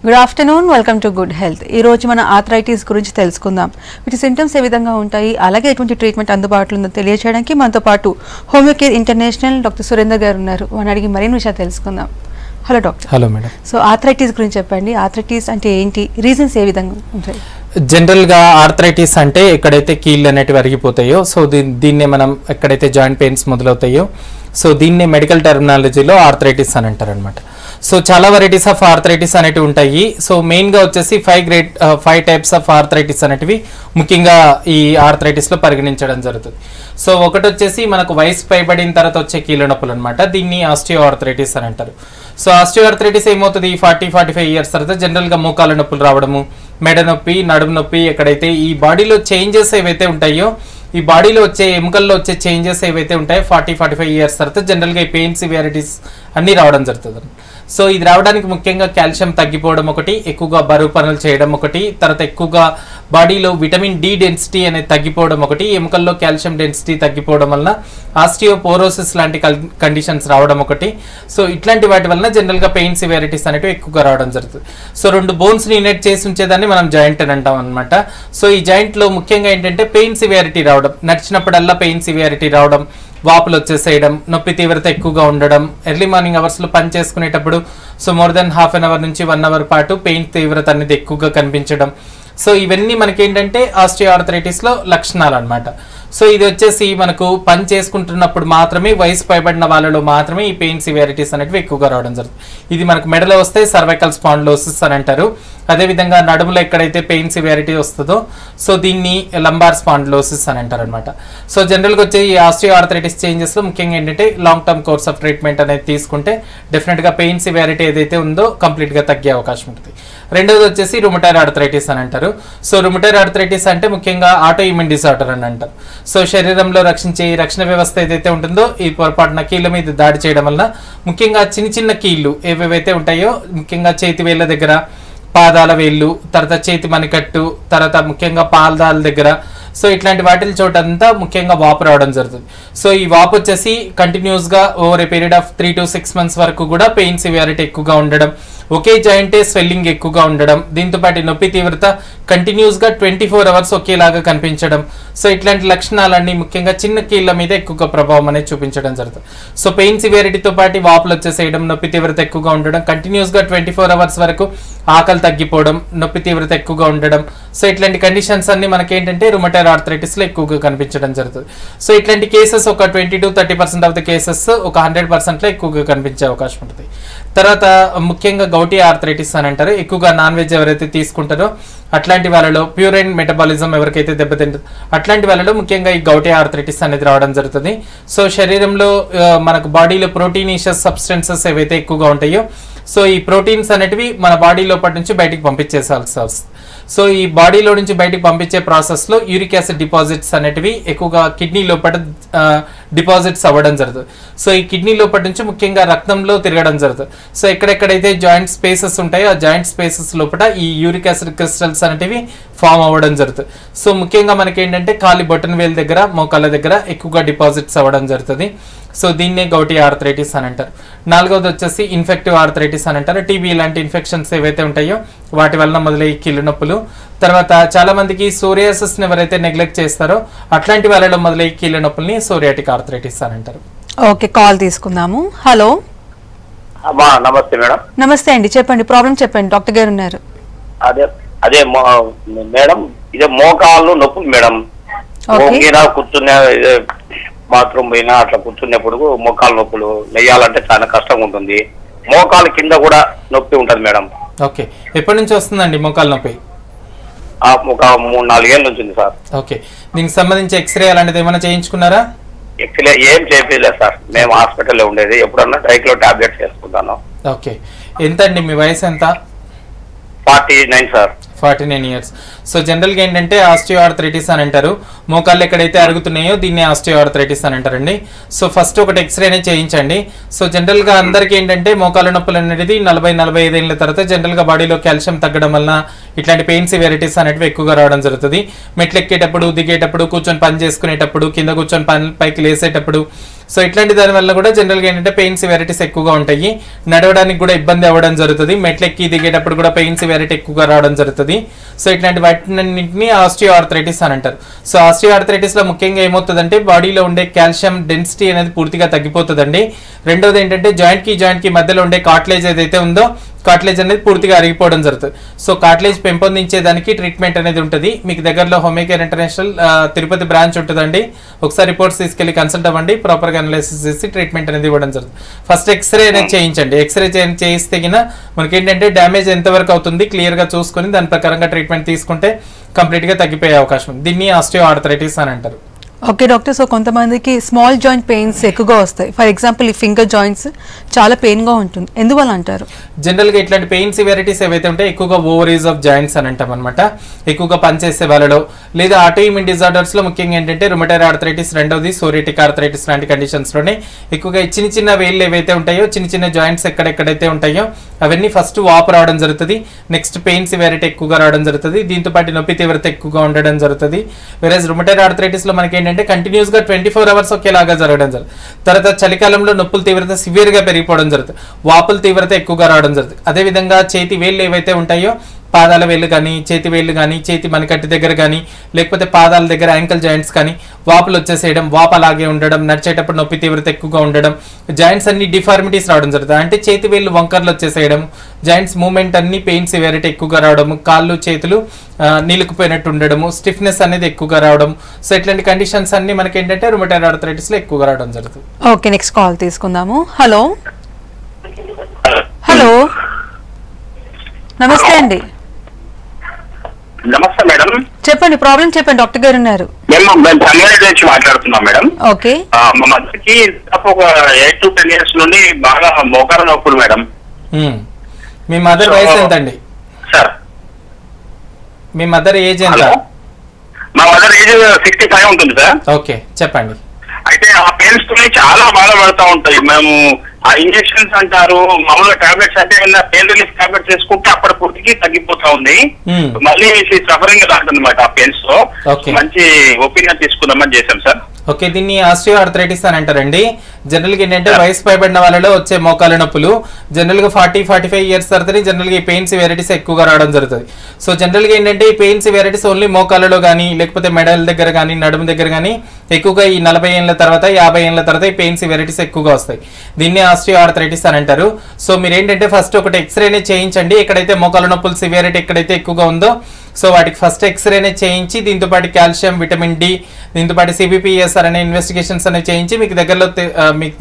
Good afternoon, welcome to good health. ఈ రోజు మన ఆర్థరైటిస్ గురించి తెలుసుకుందాం. వీటి సింటమ్స్ ఏ విధంగా ఉంటాయి, అలాగే ఎటువంటి ట్రీట్మెంట్ అందుబాటులో ఉందో తెలియజేయడానికి మనతో పాటు హోమియోకేర్ ఇంటర్నేషనల్ డాక్టర్ సురేందర్ గారు ఉన్నారు. వారిని అడిగి మరిన్ని విషయాలు తెలుసుకుందాం. Hello doctor. Hello madam. So arthritis గురించి చెప్పండి. ఆర్థరైటిస్ అంటే ఏంటి, రీజన్స్ ఏ విధంగా ఉంటాయి? జనరల్గా ఆర్థరైటిస్ అంటే ఎక్కడైతే కీళ్ళు అనేటివి అరిగిపోతాయో, సో దీన్నే మనం ఎక్కడైతే జాయింట్ పెయిన్స్ మొదలవుతాయో, సో దీన్నే మెడికల్ టెర్మినాలజీలో ఆర్థరైటిస్ అని అంటారు అనమాట. సో చాలా వెరైటీస్ ఆఫ్ ఆర్థరైటిస్ అనేటివి ఉంటాయి. సో మెయిన్గా వచ్చేసి 5 టైప్స్ ఆఫ్ ఆర్థరైటిస్ అనేటివి ముఖ్యంగా ఈ ఆర్థరైటిస్లో పరిగణించడం జరుగుతుంది. సో ఒకటి వచ్చేసి మనకు వయసు పైబడిన తర్వాత వచ్చే కీళ్ళ నొప్పులు అనమాట. దీన్ని ఆస్టియో ఆర్థరైటిస్ అని అంటారు. సో ఆస్టియో ఆర్థరైటిస్ ఏమవుతుంది, 40-45 ఇయర్స్ తర్వాత జనరల్గా మోకాళ్ళ నొప్పులు రావడము, మెడ నొప్పి, నడుము నొప్పి, ఎక్కడైతే ఈ బాడీలో చేంజెస్ ఏవైతే ఉంటాయో, ఈ బాడీలో వచ్చే ఎముకల్లో వచ్చే చేంజెస్ ఏవైతే ఉంటాయో 40-45 ఇయర్స్ తర్వాత జనరల్గా ఈ పెయిన్ సివియారిటీస్ అన్నీ రావడం జరుగుతుంది. సో ఇది రావడానికి ముఖ్యంగా కాల్షియం తగ్గిపోవడం ఒకటి, ఎక్కువగా బరువు పనులు చేయడం ఒకటి, తర్వాత ఎక్కువగా బాడీలో విటమిన్ డి డెన్సిటీ అనేది తగ్గిపోవడం ఒకటి, ఎముకల్లో కాల్షియం డెన్సిటీ తగ్గిపోవడం వలన ఆస్టియోపోరోసిస్ లాంటి కండిషన్స్ రావడం ఒకటి. సో ఇట్లాంటి వాటి వలన జనరల్గా పెయిన్ సివియారిటీస్ అనేవి ఎక్కువగా రావడం జరుగుతుంది. సో 2 బోన్స్ని యునైట్ చేసి ఉంచేదాన్ని మనం జాయింట్ అని అంటాం అనమాట. సో ఈ జాయింట్లో ముఖ్యంగా ఏంటంటే పెయిన్ సివియారిటీ రావడం, నడిచినప్పుడల్లా పెయిన్ సివియారిటీ రావడం, వాపులు వచ్చేసేయడం, నొప్పి తీవ్రత ఎక్కువగా ఉండడం, ఎర్లీ మార్నింగ్ అవర్స్లో పని చేసుకునేటప్పుడు so more than ½ an hour నుంచి 1 hour పాటు పెయిన్ తీవ్రత అనేది ఎక్కువగా కనిపించడం. సో ఇవన్నీ మనకేంటంటే ఆస్టియో ఆర్థరైటిస్లో లక్షణాలు అనమాట. సో ఇది వచ్చేసి మనకు పని చేసుకుంటున్నప్పుడు మాత్రమే, వయసు పైబడిన వాళ్ళలో మాత్రమే ఈ పెయిన్ సివియారిటీస్ అనేవి ఎక్కువగా రావడం జరుగుతుంది. ఇది మనకు మెడలో వస్తే సర్వైకల్ స్పాండిలోసిస్ అని అంటారు. అదేవిధంగా నడుములో ఎక్కడైతే పెయిన్ సివియారిటీ వస్తుందో సో దీన్ని లంబార్ స్పాండిలోసిస్ అని అంటారు అనమాట. సో జనరల్గా వచ్చే ఈ ఆస్టియో ఆర్థరైటిస్ చేంజెస్లో ముఖ్యంగా ఏంటంటే long term course of treatment అనేది తీసుకుంటే డెఫినెట్గా పెయిన్ సివియారిటీ ఏదైతే ఉందో కంప్లీట్గా తగ్గే అవకాశం ఉంటుంది. రెండోది వచ్చేసి రుమటైడ్ ఆర్థరైటిస్ అని అంటారు. సో రుమటైడ్ ఆర్థరైటిస్ అంటే ముఖ్యంగా ఆటో ఇమ్యూన్ డిసార్డర్ అని అంటారు. సో శరీరంలో రక్షణ వ్యవస్థ ఏదైతే ఉంటుందో ఈ పొరపాటున కీళ్ళ మీద దాడి చేయడం వల్ల ముఖ్యంగా చిన్న కీళ్ళు ఏవేవైతే ఉంటాయో, ముఖ్యంగా చేతి వేళ్ళ దగ్గర, పాదాల వేళ్ళు, తర్వాత చేతి మణికట్టు, తర్వాత ముఖ్యంగా పాదాల దగ్గర, సో ఇట్లాంటి వాటి చోటంతా ముఖ్యంగా వాపు రావడం జరుగుతుంది. సో ఈ వాపు వచ్చేసి కంటిన్యూస్గా over a period of 3 to 6 months వరకు కూడా పెయిన్ సివియారిటీ ఎక్కువగా ఉండడం, ఒకే జాయింటే స్వెల్లింగ్ ఎక్కువగా ఉండడం, దీంతోపాటు నొప్పి తీవ్రత కంటిన్యూస్గా 24 hours ఒకేలాగా కనిపించడం. సో ఇట్లాంటి లక్షణాలన్నీ ముఖ్యంగా చిన్న కీళ్ళ మీద ఎక్కువగా ప్రభావం అనేది చూపించడం జరుగుతుంది. సో పెయిన్ సివియారిటీతో పాటు వాపులు వచ్చేసేయడం, నొప్పి తీవ్రత ఎక్కువగా ఉండడం, కంటిన్యూస్గా 24 hours వరకు ఆకలి తగ్గిపోవడం, నొప్పి తీవ్రత ఎక్కువగా ఉండడం. సో ఇట్లాంటి కండిషన్స్ అన్ని మనకేంటంటే రుమటైడ్ ఆర్థరైటిస్లో ఎక్కువగా కనిపించడం జరుగుతుంది. సో ఇట్లాంటి కేసెస్ ఒక 20 to 30% ఆఫ్ ద కేసెస్ ఒక 100%లో ఎక్కువగా కనిపించే అవకాశం ఉంటుంది. తర్వాత ముఖ్యంగా గౌటీ ఆర్థరైటిస్ అని అంటారు. ఎక్కువగా నాన్ వెజ్ ఎవరైతే తీసుకుంటారో అట్లాంటి వాళ్ళలో, ప్యూరైన్ మెటబాలిజం ఎవరికైతే దెబ్బతింటుందో అట్లాంటి వాళ్ళలో ముఖ్యంగా ఈ గౌటీ ఆర్థరైటిస్ అనేది రావడం జరుగుతుంది. సో శరీరంలో మనకు బాడీలో ప్రోటీనిషియస్ సబ్స్టెన్సెస్ ఏవైతే ఎక్కువగా ఉంటాయో, సో ఈ ప్రోటీన్స్ అనేటివి మన బాడీ లోపటి నుంచి బయటికి పంపించేసాల్సి వస్తుంది. సో ఈ బాడీలో నుంచి బయటికి పంపించే ప్రాసెస్లో యూరిక్ యాసిడ్ డిపాజిట్స్ అనేటివి ఎక్కువగా కిడ్నీ లోపల డిపాజిట్స్ అవ్వడం జరుగుతుంది. సో ఈ కిడ్నీ లోపటి నుంచి ముఖ్యంగా రక్తంలో తిరగడం జరుగుతుంది. సో ఎక్కడెక్కడైతే జాయింట్ స్పేసెస్ ఉంటాయో ఆ జాయింట్ స్పేసెస్ లోపల ఈ యూరిక్ యాసిడ్ క్రిస్టల్స్ అనేటివి ఫామ్ అవ్వడం జరుగుతుంది. సో ముఖ్యంగా మనకి ఏంటంటే కాలి బొటన్ వేలు దగ్గర, మోకాళ్ళ దగ్గర ఎక్కువగా డిపాజిట్స్ అవ్వడం జరుగుతుంది. సో దీన్నే గౌటీ ఆర్థరైటిస్ అని అంటారు. 4వది వచ్చేసి ఇన్ఫెక్టివ్ ఆర్థరైటిస్ అని అంటారు. టీబీ లాంటి ఇన్ఫెక్షన్స్ ఏవైతే ఉంటాయో వాటి వలన మొదలయ్యే కీళ్ళ నొప్పులు. తర్వాత చాలా మందికి సోరియాసిస్ని ఎవరైతే నెగ్లెక్ట్ చేస్తారో అట్లాంటి వాళ్ళలో మొదలయ్యే కీళ్ళ నొప్పుల్ని సోరియాటిక్ ఆర్థరైటిస్ అని అంటారు. ఓకే, కాల్ తీసుకుందాము. హలో. నమస్తే మేడం. నమస్తే అండి, చెప్పండి, ప్రాబ్లం చెప్పండి, డాక్టర్ గారు ఉన్నారు. అదే మేడం, ఇదే మోకాళ్ళు నొప్పులు మేడం. కూర్చునే బాత్రూమ్ పోయినా అట్లా కూర్చున్నప్పుడు మోకాలు నొప్పులు, నెయ్యాలంటే చాలా కష్టంగా ఉంటుంది. మోకాలు కింద కూడా నొప్పి ఉంటుంది మేడం. ఓకే, ఎప్పటి నుంచి వస్తుందండి మోకాలు నొప్పి? ఒక 3-4 ఏళ్ళ నుంచి ఉంది సార్. ఓకే, దీనికి సంబంధించి ఎక్స్రే అలాంటిది ఏమైనా చేయించుకున్నారా? ఎక్స్రే ఏం చేయలేదు సార్. మేము హాస్పిటల్లో ఉండేది, ఎప్పుడన్నా డైక్లో టాబ్లెట్స్ వేసుకుంటాను. ఓకే, ఎంత అండి మీ వయసు ఎంత? 49 సార్. 49 years. సో జనరల్గా ఏంటంటే ఆస్టియో ఆర్థరైటిస్ అని అంటారు. మోకాళ్ళు ఎక్కడైతే అరుగుతున్నాయో దీన్ని ఆస్టియో ఆర్థరైటిస్ అని అంటారండి. సో ఫస్ట్ ఒకటి ఎక్స్రేనే చేయించండి. సో జనరల్గా అందరికీ ఏంటంటే మోకాళ్ళ నొప్పులు అనేది 40-45 ఏళ్ళ తర్వాత జనరల్గా బాడీలో కాల్షియం తగ్గడం వలన ఇట్లాంటి పెయిన్ సివియారిటీస్ అనేటివి ఎక్కువగా రావడం జరుగుతుంది. మెట్లు ఎక్కేటప్పుడు, దిగేటప్పుడు, కూర్చొని పని చేసుకునేటప్పుడు, కింద కూర్చొని పైకి లేసేటప్పుడు, సో ఇట్లాంటి దాని వల్ల కూడా జనరల్గా ఏంటంటే పెయిన్ సివియారిటీస్ ఎక్కువగా ఉంటాయి. నడవడానికి కూడా ఇబ్బంది అవ్వడం జరుగుతుంది. మెట్లెక్కి దిగేటప్పుడు కూడా పెయిన్ సివియారిటీ ఎక్కువగా రావడం జరుగుతుంది. సో ఇట్లాంటి వాటిని ఆస్టియో ఆర్థరైటిస్ అని అంటారు. సో ఆస్టియో ఆర్థరైటిస్ లో ముఖ్యంగా ఏమవుతుందంటే బాడీలో ఉండే కాల్షియం డెన్సిటీ అనేది పూర్తిగా తగ్గిపోతుందండి. రెండోది ఏంటంటే జాయింట్ కి మధ్యలో ఉండే కార్టిలేజ్ ఏదైతే ఉందో కార్టిలేజ్ అనేది పూర్తిగా అరిగిపోవడం జరుగుతుంది. సో కార్టిలేజ్ పెంపొందించేదానికి ట్రీట్మెంట్ అనేది ఉంటుంది. మీకు దగ్గరలో హోమియోకేర్ ఇంటర్నేషనల్ తిరుపతి బ్రాంచ్ ఉంటుందండి. ఒకసారి రిపోర్ట్స్ తీసుకెళ్లి కన్సల్ట్ అవ్వండి. ప్రాపర్గా అనలైసిస్ చేసి ట్రీట్మెంట్ అనేది ఇవ్వడం జరుగుతుంది. ఫస్ట్ ఎక్స్రే అనేది చేయించండి. ఎక్స్రే చేయిస్తే మనకి ఏంటంటే డ్యామేజ్ ఎంతవరకు అవుతుంది క్లియర్గా చూసుకొని దాని ప్రకారంగా ట్రీట్మెంట్ తీసుకుంటే కంప్లీట్గా తగ్గిపోయే అవకాశం ఉంది. దీన్ని ఆస్టియో ఆర్థరైటిస్ అని అంటారు. ఓకే డాక్టర్, సో కొంతమందికి స్మాల్ జాయింట్ పెయిన్స్ ఎక్కువగా వస్తాయి. ఫర్ ఎగ్జాంపుల్ ఈ ఫింగర్ జాయింట్స్ చాలా పెయిన్గా ఉంటుంది, ఎందువల్ల అంటారు? జనరల్గా ఇట్లాంటి పెయిన్ సివియారిటీస్ ఏవైతే ఉంటాయి ఎక్కువగా ఓవరీస్ ఆఫ్ జాయింట్స్ అని అంటాం అనమాట. ఎక్కువగా పనిచేసే వాళ్ళలో లేదా ఆటోఇమ్యూన్ డిజార్డర్స్లో ముఖ్యంగా ఏంటంటే రుమటైడ్ ఆర్థరైటిస్, రెండవది సోరియాటిక్ ఆర్థరైటిస్ లాంటి కండిషన్స్లోనే ఎక్కువగా చిన్న వేళ్ళు ఏవైతే ఉంటాయో చిన్న జాయింట్స్ ఎక్కడెక్కడైతే ఉంటాయో అవన్నీ ఫస్ట్ వాపు రావడం జరుగుతుంది. నెక్స్ట్ పెయిన్ సివియారిటీ ఎక్కువగా రావడం జరుగుతుంది. దీంతో పాటు నొప్పి తీవ్రత ఎక్కువగా ఉండడం జరుగుతుంది. వేరేజ్ రుమటైడ్ ఆర్థరైటిస్లో మనకి ఏంటంటే కంటిన్యూస్ గా 24 hours ఒకేలాగా జరగడం జరుగుతుంది. తర్వాత చలికాలంలో నొప్పుల తీవ్రత సివియర్ గా పెరిగిపోవడం జరుగుతుంది. వాపుల తీవ్రత ఎక్కువగా రావడం జరుగుతుంది. అదేవిధంగా చేతి వేళ్ళు ఏవైతే ఉంటాయో పాదాల వేళ్ళు కానీ చేతి వేళ్ళు కానీ చేతి మణికట్టు దగ్గర కానీ లేకపోతే పాదాల దగ్గర యాంకల్ జాయింట్స్ కానీ వాపులు వచ్చేసేయడం, వాపు అలాగే ఉండడం, నడిచేటప్పుడు నొప్పి తీవ్రత ఎక్కువగా ఉండడం, జాయింట్స్ అన్ని డిఫార్మిటీస్ రావడం జరుగుతుంది. అంటే చేతి వేళ్ళు వంకర్లు వచ్చేసేయడం, జాయింట్స్ మూవ్మెంట్ అన్ని పెయిన్ సివియారిటీ ఎక్కువగా రావడము, కాళ్ళు చేతులు నిలుకుపోయినట్టు ఉండడము, స్టిఫ్నెస్ అనేది ఎక్కువగా రావడం. సో ఇట్లాంటి కండిషన్స్ అన్ని మనకి ఏంటంటే రుమటైడ్ ఆర్థరైటిస్ లో ఎక్కువగా రావడం జరుగుతుంది. ఓకే, నెక్స్ట్ కాల్ తీసుకుందాము. హలో హలో నమస్తే అండి. నమస్తే మేడం. చెప్పండి, ప్రాబ్లం చెప్పండి, డాక్టర్ గారు ఉన్నారు. మేము సంగారెడ్డి నుంచి మాట్లాడుతున్నాం మేడం. ఓకే. మా మధ్యకి ఒక 8 to 10 years నుండి బాగా మోకారు నొప్పులు మేడం. మీ మదర్ వయసు ఎంత అండి? సార్ మీ మదర్ ఏజ్ ఎంత? మా మదర్ ఏజ్ 65 ఉంటుంది సార్. ఓకే, చెప్పండి. అయితే ఆ పెయిన్స్ తో చాలా బాధపడతా ఉంటాయి. మేము ఆ ఇంజెక్షన్స్ అంటారు, మామూలుగా టాబ్లెట్స్ అంటే పెయిన్ రిలీఫ్ టాబ్లెట్స్ వేసుకుంటే అప్పటి పూర్తికి తగ్గిపోతా ఉంది. మళ్ళీ సఫరింగ్ రాదన్నమాట ఆ పెయిన్స్ తో. మంచి ఒపీనియన్ తీసుకుందామని చేశాం సార్. ఓకే, దీన్ని ఆస్టియో ఆర్థరైటిస్ అని అంటారండి. జనరల్ గా ఏంటంటే వయసు పైబడిన వాళ్ళలో వచ్చే మోకాల నొప్పులు జనరల్ గా 40-45 years తర్వాత జనరల్ గా ఈ పెయిన్ సివియారిటీస్ ఎక్కువగా రావడం జరుగుతుంది. సో జనరల్ గా ఏంటంటే ఈ పెయిన్ సివియారిటీస్ ఓన్లీ మోకాలలో కానీ లేకపోతే మెడల దగ్గర కానీ నడుము దగ్గర కానీ ఎక్కువగా ఈ 40 ఏళ్ల తర్వాత 50 ఏళ్ల తర్వాత ఈ పెయిన్ సివియారిటీస్ ఎక్కువగా వస్తాయి. దీన్ని ఆస్టియో ఆర్థరైటిస్ అని అంటారు. సో మీరు ఏంటంటే ఫస్ట్ ఒకటి ఎక్స్రేనే చేయించండి. ఎక్కడైతే మోకాల నొప్పులు సివియారిటీ ఎక్కడైతే ఎక్కువగా ఉందో సో వాటికి ఫస్ట్ ఎక్స్రేనే చేయించి దీంతో పాటు కాల్షియం, విటమిన్ డి, దీంతో పాటు సిబిపిఎస్ఆర్ అనే ఇన్వెస్టిగేషన్స్ అనేవి చేయించి మీకు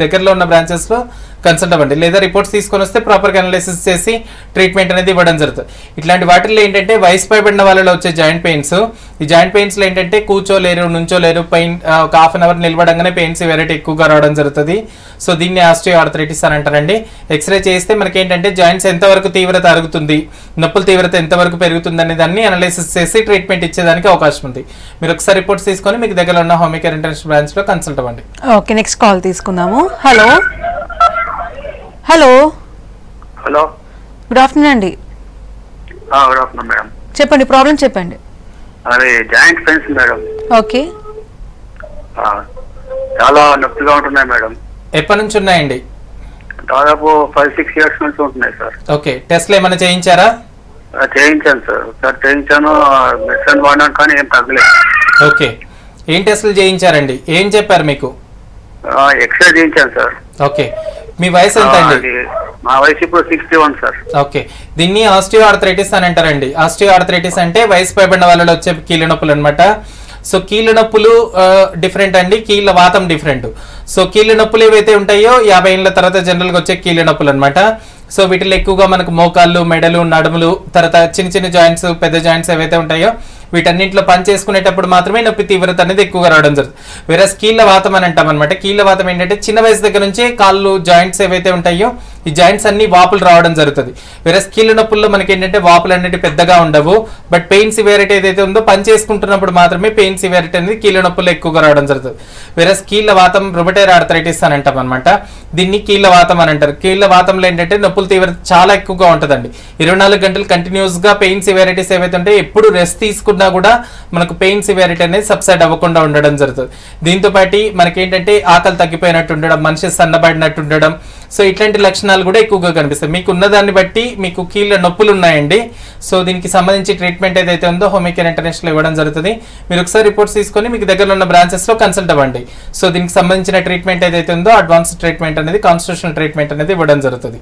దగ్గరలో ఉన్న బ్రాంచెస్ లో కన్సల్ట్ అవ్వండి. లేదా రిపోర్ట్స్ తీసుకొని వస్తే ప్రాపర్గా అనలైసిస్ చేసి ట్రీట్మెంట్ అనేది ఇవ్వడం జరుగుతుంది. ఇట్లాంటి వాటిల్లో ఏంటంటే వయసు పైబడిన వాళ్ళలో వచ్చే జాయింట్ పెయిన్స్, ఈ జాయింట్ పెయిన్స్ లో ఏంటంటే కూర్చోలేరు, నుంచోలేరు, పెయిన్ ఒక ½ hour నిలబడంగానే పెయిన్ సివియారిటీ ఎక్కువగా రావడం జరుగుతుంది. సో దీన్ని ఆస్టియో ఆర్థరైటిస్ అని అంటారండి. ఎక్స్రే చేస్తే మనకి ఏంటంటే జాయింట్స్ ఎంతవరకు తీవ్రత అరుగుతుంది, నొప్పుల తీవ్రత ఎంతవరకు పెరుగుతుంది అనే దాన్ని అనలైసిస్ చేసి ట్రీట్మెంట్ ఇచ్చేదానికి అవకాశం ఉంది. మీరు ఒకసారి రిపోర్ట్స్ తీసుకొని మీకు దగ్గర ఉన్న హోమియోకేర్ ఇంటర్నేషనల్ బ్రాంచ్ లో కన్సల్ట్ అవ్వండి. ఓకే, నెక్స్ట్ కాల్ తీసుకుందాము. Hello hello hello, good afternoon అండి. Good afternoon madam. చెప్పండి, ప్రాబ్లం చెప్పండి. అది జాయింట్ పెయిన్స్ మేడం. ఓకే. చాలా నొప్పిగా ఉంటున్నాయి మేడం. ఎప్పటి నుంచి ఉన్నాయండి? దాదాపు 5-6 years నుంచి ఉంటున్నాయి సార్. ఓకే, టెస్ట్లు ఏమైనా చేయించారా? చేయించాను సార్. ఒకసారి చేయించాను, మెడిసిన్ వాడినాను కానీ ఏం తగ్గలేదు. ఓకే, ఏం టెస్టులు చేయించారండి? ఏం చెప్పారు మీకు? ఎక్స్రే చేయించాను సార్. ఓకే, మీ వయసు ఎంత అండి? మా వయసు ఇప్పుడు 61 సార్. ఓకే, దీన్ని ఆస్టియో ఆర్థరైటిస్ అని అంటారండి. ఆస్టియో ఆర్థరైటిస్ అంటే వయసు పైబడిన వాళ్ళలో వచ్చే కీళ్ళ నొప్పులు అనమాట. సో కీళ్ళ నొప్పులు డిఫరెంట్ అండి, కీళ్ళ వాతం డిఫరెంట్. సో కీళ్ళ నొప్పులు ఏవైతే ఉంటాయో 50 ఏళ్ల తర్వాత జనరల్గా వచ్చే కీళ్ళ నొప్పులు అనమాట. సో వీటిలో ఎక్కువగా మనకు మోకాళ్ళు, మెడలు, నడుములు, తర్వాత చిన్న జాయింట్స్, పెద్ద జాయింట్స్ ఏవైతే ఉంటాయో వీటన్నింటిలో పని చేసుకునేటప్పుడు మాత్రమే నొప్పి తీవ్రత అనేది ఎక్కువగా రావడం జరుగుతుంది. వేరే కీళ్ళ వాతం అని అంటాం అనమాట. కీళ్ళ వాతం ఏంటంటే చిన్న వయసు దగ్గర నుంచి కాళ్ళు జాయింట్స్ ఏవైతే ఉంటాయో ఈ జాయింట్స్ అన్ని వాపులు రావడం జరుగుతుంది. వేరే కీళ్ళ నొప్పుల్లో మనకి ఏంటంటే వాపులు అనేవి పెద్దగా ఉండవు, బట్ పెయిన్ సివియారిటీ ఏదైతే ఉందో పని చేసుకుంటున్నప్పుడు మాత్రమే పెయిన్ సివియారిటీ అనేది కీళ్ళ నొప్పుల్లో ఎక్కువగా రావడం జరుగుతుంది. వేరే కీళ్ళ వాతం రుమటైడ్ ఆర్థరైటిస్ అని అంటాం అనమాట. దీన్ని కీళ్ళ వాతం అని అంటారు. కీళ్ళ వాతంలో ఏంటంటే నొప్పుల తీవ్రత చాలా ఎక్కువగా ఉంటుందండి. 24 గంటలు కంటిన్యూస్ గా పెయిన్ సివియారిటీస్ ఏవైతే ఉంటాయో ఎప్పుడు రెస్ట్ తీసుకున్న తీసుకున్నా కూడా మనకు పెయిన్ సివియారిటీ అనేది సబ్సైడ్ అవ్వకుండా ఉండడం జరుగుతుంది. దీంతో పాటు మనకేంటంటే ఆకలి తగ్గిపోయినట్టు ఉండడం, మనిషి సన్నబడినట్టు ఉండడం, సో ఇట్లాంటి లక్షణాలు కూడా ఎక్కువగా కనిపిస్తాయి. మీకు ఉన్నదాన్ని బట్టి మీకు కీళ్ళ నొప్పులు ఉన్నాయండి, సో దీనికి సంబంధించి ట్రీట్మెంట్ ఏదైతే ఉందో హోమియోకేర్ ఇంటర్నేషనల్ ఇవ్వడం జరుగుతుంది. మీరు ఒకసారి రిపోర్ట్స్ తీసుకొని మీకు దగ్గరలో ఉన్న బ్రాంచెస్ లో కన్సల్ట్ అవ్వండి. సో దీనికి సంబంధించిన ట్రీట్మెంట్ ఏదైతే ఉందో అడ్వాన్స్ ట్రీట్మెంట్ అనేది, కాన్స్టిట్యూషనల్ ట్రీట్మెంట్ అనేది ఇవ్వడం జరుగుతుంది.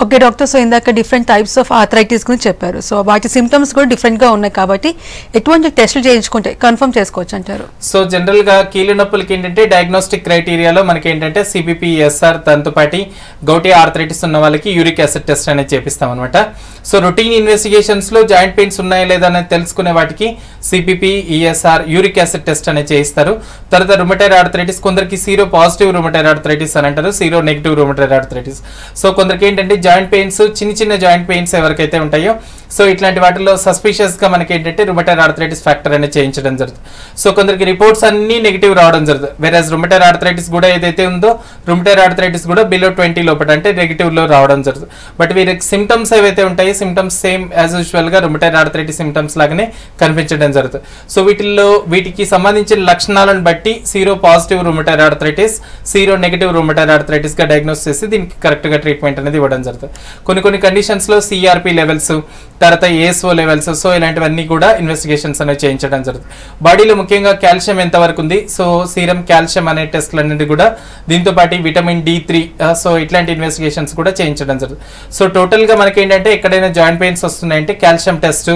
ఓకే డాక్టర్, సో ఇందాక డిఫరెంట్ టైప్స్ ఆఫ్ ఆర్థరైటిస్ గురించి చెప్పారు. సో వాటి సిమ్టమ్స్ కూడా డిఫరెంట్గా ఉన్నాయి కాబట్టి ఎటువంటి టెస్టులు చేయించుకుంటే కన్ఫర్మ్ చేసుకోవచ్చు అంటారు? సో జనరల్గా కీళ్ళ నొప్పులకి ఏంటంటే డయాగ్నోస్టిక్ క్రైటీరియాలో మనకి ఏంటంటే సిబిపి, ఎస్ఆర్, దాంతోపాటు గౌటీ ఆర్థరైటిస్ ఉన్న వాళ్ళకి యూరిక్ యాసిడ్ టెస్ట్ అనేది చేపిస్తాం అనమాట. సో రొటీన్ ఇన్వెస్టిగేషన్స్లో జాయింట్ పెయిన్స్ ఉన్నాయా లేదా అనేది తెలుసుకునే వాటికి CPP, ESR, uric acid test అనేది చేయిస్తారు. తర్వాత రుమటైడ్ ఆర్థరైటిస్, కొందరికి సీరో పాజిటివ్ రుమటైడ్ ఆర్థరైటిస్ అని అంటారు, sero negative rheumatoid arthritis. So కొందరికి ఏంటంటే జాయింట్ పెయిన్స్, చిన్న జాయింట్ పెయిన్స్ ఎవరికైతే ఉంటాయో సో ఇట్లాంటి వాటిలో సస్పిషియస్ గా మనకి ఏంటంటే రుమటైడ్ ఆర్థరైటిస్ ఫ్యాక్టర్ అనేది చేయించడం జరుగుతుంది. సో కొందరికి రిపోర్ట్స్ అన్ని నెగిటివ్ రావడం జరుగుతుంది. వేరేస్ రుమటైడ్ ఆర్థరైటిస్ కూడా ఏదైతే ఉందో రుమటైడ్ ఆర్థరైటిస్ కూడా బిలో 20 లోపల అంటే నెగిటివ్ లో రావడం జరుగుతుంది. బట్ వీరికి సిమ్టమ్స్ ఏవైతే ఉంటాయో సిమ్టమ్స్ సేమ్ యాజ్ యూజువల్ గా రుమటైడ్ ఆర్థరైటిస్ సిమ్టమ్స్ లాగానే కనిపించడం జరుగుతుంది. సో వీటికి సంబంధించిన లక్షణాలను బట్టి sero positive rheumatoid arthritis, sero negative rheumatoid arthritis గా డయాగ్నోస్ చేసి దీనికి కరెక్ట్ గా ట్రీట్మెంట్ అనేది ఇవ్వడం జరుగుతుంది. కొన్ని కండిషన్స్ లో సిఆర్పి లెవెల్స్, తర్వాత ఏఎస్ఓ లెవెల్స్, సో ఇలాంటివన్నీ కూడా ఇన్వెస్టిగేషన్స్ అనేవి చేయించడం జరుగుతుంది. బాడీలో ముఖ్యంగా కాల్షియం ఎంత వరకు ఉంది, సో సీరం కాల్షియం అనే టెస్ట్లు అనేది కూడా, దీంతో పాటు విటమిన్ D3, సో ఇట్లాంటి ఇన్వెస్టిగేషన్స్ కూడా చేయించడం జరుగుతుంది. సో టోటల్ గా మనకి ఏంటంటే ఎక్కడైనా జాయింట్ పెయిన్స్ వస్తున్నాయంటే కాల్షియం టెస్ట్,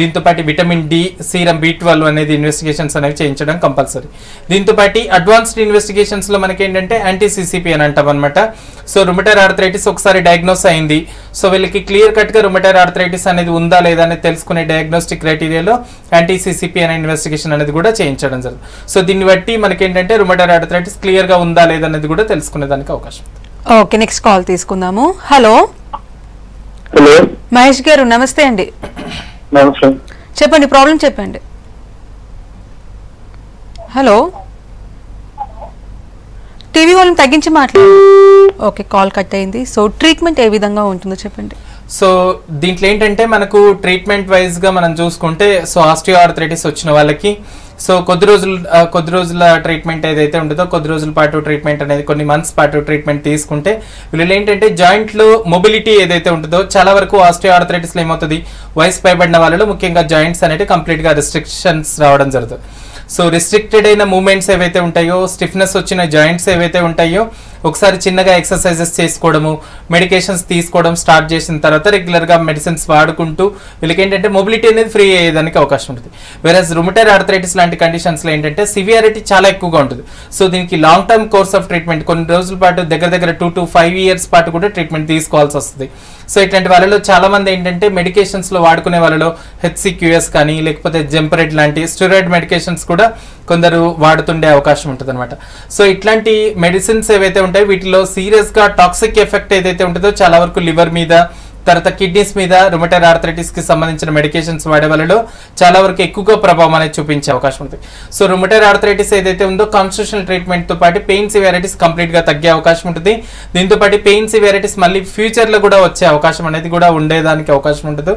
దీంతో పాటు విటమిన్ డి, సీరం B12 అనేది ఇన్వెస్టిగేషన్స్ అనేవి చేయించడం కంపల్సరీ. దీంతో పాటు అడ్వాన్స్డ్ ఇన్వెస్టిగేషన్స్ లో మనకి ఏంటంటే యాంటీ-సిసిపి అని అంటాం అనమాట. సో రుమటైడ్ ఆర్థరైటిస్ ఒకసారి డయాగ్నోస్ అయింది, సో వీళ్ళకి క్లియర్ కట్ గా రుమటైడ్ ఆర్థరైటిస్ అనేది ఉందా లేదా అనేది తెలుసుకునే డయాగ్నోస్టిక్ క్రైటీరియాలో యాంటీ-సిసిపి అనే ఇన్వెస్టిగేషన్ అనేది కూడా చేయించడం జరుగుతుంది. సో దీన్ని బట్టి మనకి ఏంటంటే రుమటైడ్ ఆర్థరైటిస్ క్లియర్ గా ఉందా లేదా అనేది కూడా తెలుసుకునే దానికి అవకాశం. ఓకే, నెక్స్ట్ కాల్ తీసుకుందాము. హలో హలో మహేష్ గారు, నమస్తే అండి. నమస్తే. చెప్పండి, ప్రాబ్లం చెప్పండి. హలో, టీవీ వాళ్ళని తగ్గించి మాట్లాడండి. ఓకే, కాల్ కట్ అయింది. సో ట్రీట్మెంట్ ఏ విధంగా ఉంటుందో చెప్పండి. సో దీంట్లో ఏంటంటే మనకు ట్రీట్మెంట్ వైజ్ గా మనం చూసుకుంటే, సో ఆస్టియో ఆర్థరైటిస్ వచ్చిన వాళ్ళకి సో కొద్ది రోజుల ట్రీట్మెంట్ ఏదైతే ఉంటుందో, కొద్ది రోజుల పాటు ట్రీట్మెంట్ అనేది, కొన్ని మంత్స్ పాటు ట్రీట్మెంట్ తీసుకుంటే వీళ్ళు ఏంటంటే జాయింట్ లో మొబిలిటీ ఏదైతే ఉంటుందో, చాలా వరకు ఆస్టియో ఆర్థరైటిస్ లో ఏమవుతుంది, వయసు పైబడిన వాళ్ళలో ముఖ్యంగా జాయింట్స్ అనేవి కంప్లీట్ గా రిస్ట్రిక్షన్స్ రావడం జరుగుతుంది. సో రిస్ట్రిక్టెడ్ అయిన మూమెంట్స్ ఏవైతే ఉంటాయో, స్టిఫ్నెస్ వచ్చిన జాయింట్స్ ఏవైతే ఉంటాయో, ఒకసారి చిన్నగా ఎక్సర్సైజెస్ చేసుకోవడము, మెడికేషన్స్ తీసుకోవడం స్టార్ట్ చేసిన తర్వాత రెగ్యులర్గా మెడిసిన్స్ వాడుకుంటూ వీళ్ళకి ఏంటంటే మొబిలిటీ అనేది ఫ్రీ అయ్యేదానికి అవకాశం ఉంటుంది. వేరేస్ రుమటైడ్ ఆర్థరైటిస్ లాంటి కండిషన్స్లో ఏంటంటే సివియారిటీ చాలా ఎక్కువగా ఉంటుంది. సో దీనికి long term course of treatment, కొన్ని రోజుల పాటు దగ్గర 2 to 5 years పాటు కూడా ట్రీట్మెంట్ తీసుకోవాల్సి వస్తుంది. సో ఇట్లాంటి వాళ్ళలో చాలా మంది ఏంటంటే మెడికేషన్స్ లో వాడుకునే వాళ్ళలో HCQS కానీ లేకపోతే జంపరెడ్ లాంటి స్టెరాయిడ్ మెడికేషన్స్ కూడా కొందరు వాడుతుండే అవకాశం ఉంటుంది అనమాట. సో ఇట్లాంటి మెడిసిన్స్ ఏవైతే ఉంటాయో వీటిలో సీరియస్ గా టాక్సిక్ ఎఫెక్ట్ ఏదైతే ఉంటుందో చాలా వరకు లివర్ మీద, తర్వాత కిడ్నీస్ మీద రుమటైడ్ ఆర్థరైటిస్ కి సంబంధించిన మెడికేషన్స్ వాడే వాళ్ళలో చాలా వరకు ఎక్కువగా ప్రభావం అనేది చూపించే అవకాశం ఉంటుంది. సో రుమటైడ్ ఆర్థరైటిస్ ఏదైతే ఉందో కాన్స్టిట్యూషనల్ ట్రీట్మెంట్ తో పాటు పెయిన్ సివియారిటీస్ కంప్లీట్ గా తగ్గే అవకాశం ఉంటుంది. దీంతో పాటు పెయిన్ సివియారిటీస్ మళ్ళీ ఫ్యూచర్ లో కూడా వచ్చే అవకాశం అనేది కూడా ఉండేదానికి అవకాశం ఉంటుంది.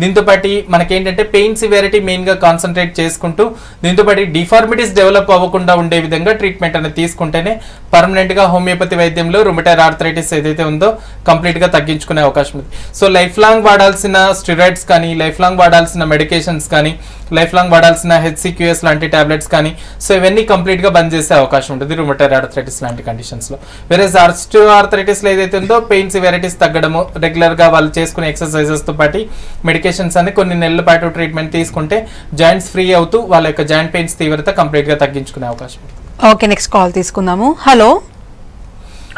దీంతో పాటు మనకేంటంటే పెయిన్ సివియారిటీ మెయిన్ గా కాన్సన్ట్రేట్ చేసుకుంటూ, దీంతో పాటు డిఫార్మిటీస్ డెవలప్ అవ్వకుండా ఉండే విధంగా ట్రీట్మెంట్ అనేది తీసుకుంటేనే పర్మనెంట్ గా హోమియోపతి వైద్యంలో రుమటైడ్ ఆర్థరైటిస్ ఏదైతే ఉందో కంప్లీట్ గా తగ్గించుకునే అవకాశం ఉంది. సో లైఫ్ లాంగ్ వాడాల్సిన స్టెరాయిడ్స్ కానీ, లైఫ్ లాంగ్ వాడాల్సిన మెడికేషన్స్ కానీ, లైఫ్ లాంగ్ వాడాల్సిన HCQS లాంటి టాబ్లెట్స్ కానీ, సో ఇవన్నీ కంప్లీట్ గా బంద్ చేసే అవకాశం ఉంటుంది రుమటైడ్ ఆర్థరైటిస్ లాంటి కండిషన్స్ లో. వేరే ఆస్టియో ఆర్థరైటిస్ లో ఏదైతే ఉందో పెయిన్ సివియారిటీస్ తగ్గడము, రెగ్యులర్ గా వాళ్ళు చేసుకునే ఎక్సర్సైజెస్ తో పాటు మెడికేషన్స్ అని కొన్ని నెలల పాటు ట్రీట్మెంట్ తీసుకుంటే జాయింట్స్ ఫ్రీ అవుతూ వాళ్ళ యొక్క జాయింట్ పెయిన్స్ తీవ్రత కంప్లీట్ గా తగ్గించుకునే అవకాశం ఉంటుంది. ఓకే, నెక్స్ట్ కాల్ తీసుకుందాము. Hello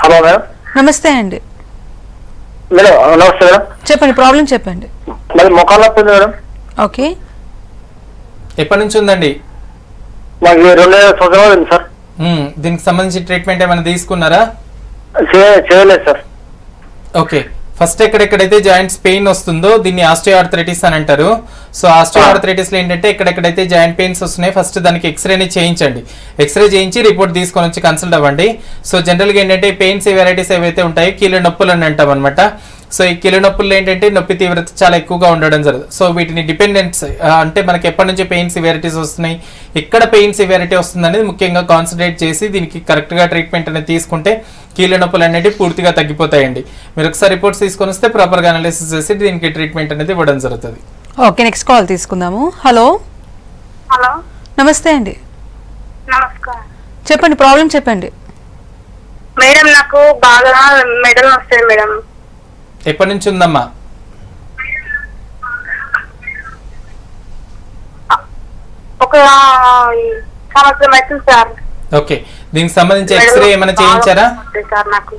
hello madam. నమస్తే అండి. మేడం నమస్తే మేడం. చెప్పండి, ప్రాబ్లం చెప్పండి. మరి మొక్కలు వస్తుంది మేడం. ఓకే, ఎప్పటి నుంచి ఉందండి? మాకు 2 సంవత్సరాలు ఉంది సార్. దీనికి సంబంధించి ట్రీట్మెంట్ ఏమైనా తీసుకున్నారా? చేయలేదు సార్. ఓకే, ఫస్ట్ ఎక్కడెక్కడైతే జాయింట్స్ పెయిన్ వస్తుందో దీన్ని ఆస్టియో ఆర్థరైటిస్ అని అంటారు. సో ఆస్టియో ఆర్థరైటిస్ లో ఏంటంటే ఎక్కడెక్కడైతే జాయింట్ పెయిన్స్ వస్తున్నాయి ఫస్ట్ దానికి ఎక్స్రేని చేయించండి. ఎక్స్రే చేయించి రిపోర్ట్ తీసుకొని వచ్చి కన్సల్ట్ అవ్వండి. సో జనరల్ గా ఏంటంటే పెయిన్ సివియారిటీస్ ఏవైతే ఉంటాయో కీళ్ళ నొప్పులు అని అంటాం అనమాట. సో ఈ కీళ్ళ నొప్పుల్లో ఏంటంటే నొప్పి తీవ్రత చాలా ఎక్కువగా ఉండడం జరుగుతుంది. సో వీటిని డిపెండెన్స్ అంటే మనకి ఎప్పటి నుంచి పెయిన్ సివియారిటీస్ వస్తున్నాయి, ఎక్కడ పెయిన్ సివియారిటీ వస్తుంది అనేది ముఖ్యంగా కాన్సన్ట్రేట్ చేసి దీనికి కరెక్ట్గా ట్రీట్మెంట్ అనేది తీసుకుంటే కీళ్ళ నొప్పులు అనేవి పూర్తిగా తగ్గిపోతాయండి. మీరు ఒకసారి రిపోర్ట్స్ తీసుకొని వస్తే ప్రాపర్గా అనాలిసిస్ చేసి దీనికి ట్రీట్మెంట్ అనేది ఇవ్వడం జరుగుతుంది. ఓకే, నెక్స్ట్ కాల్ తీసుకుందాము. హలో హలో, నమస్తే అండి, నమస్కారం. చెప్పండి ప్రాబ్లం చెప్పండి. మేడం నాకు బాగా మెడల్ వస్తాయి మేడం. ఎప్పటి నుంచి ఉందమ్మా? ఒక సంవత్సరం అవుతుంది సార్. ఓకే, దీనికి సంబంధించి ఎక్స్రే ఏమైనా చేయించారా? సార్ నాకు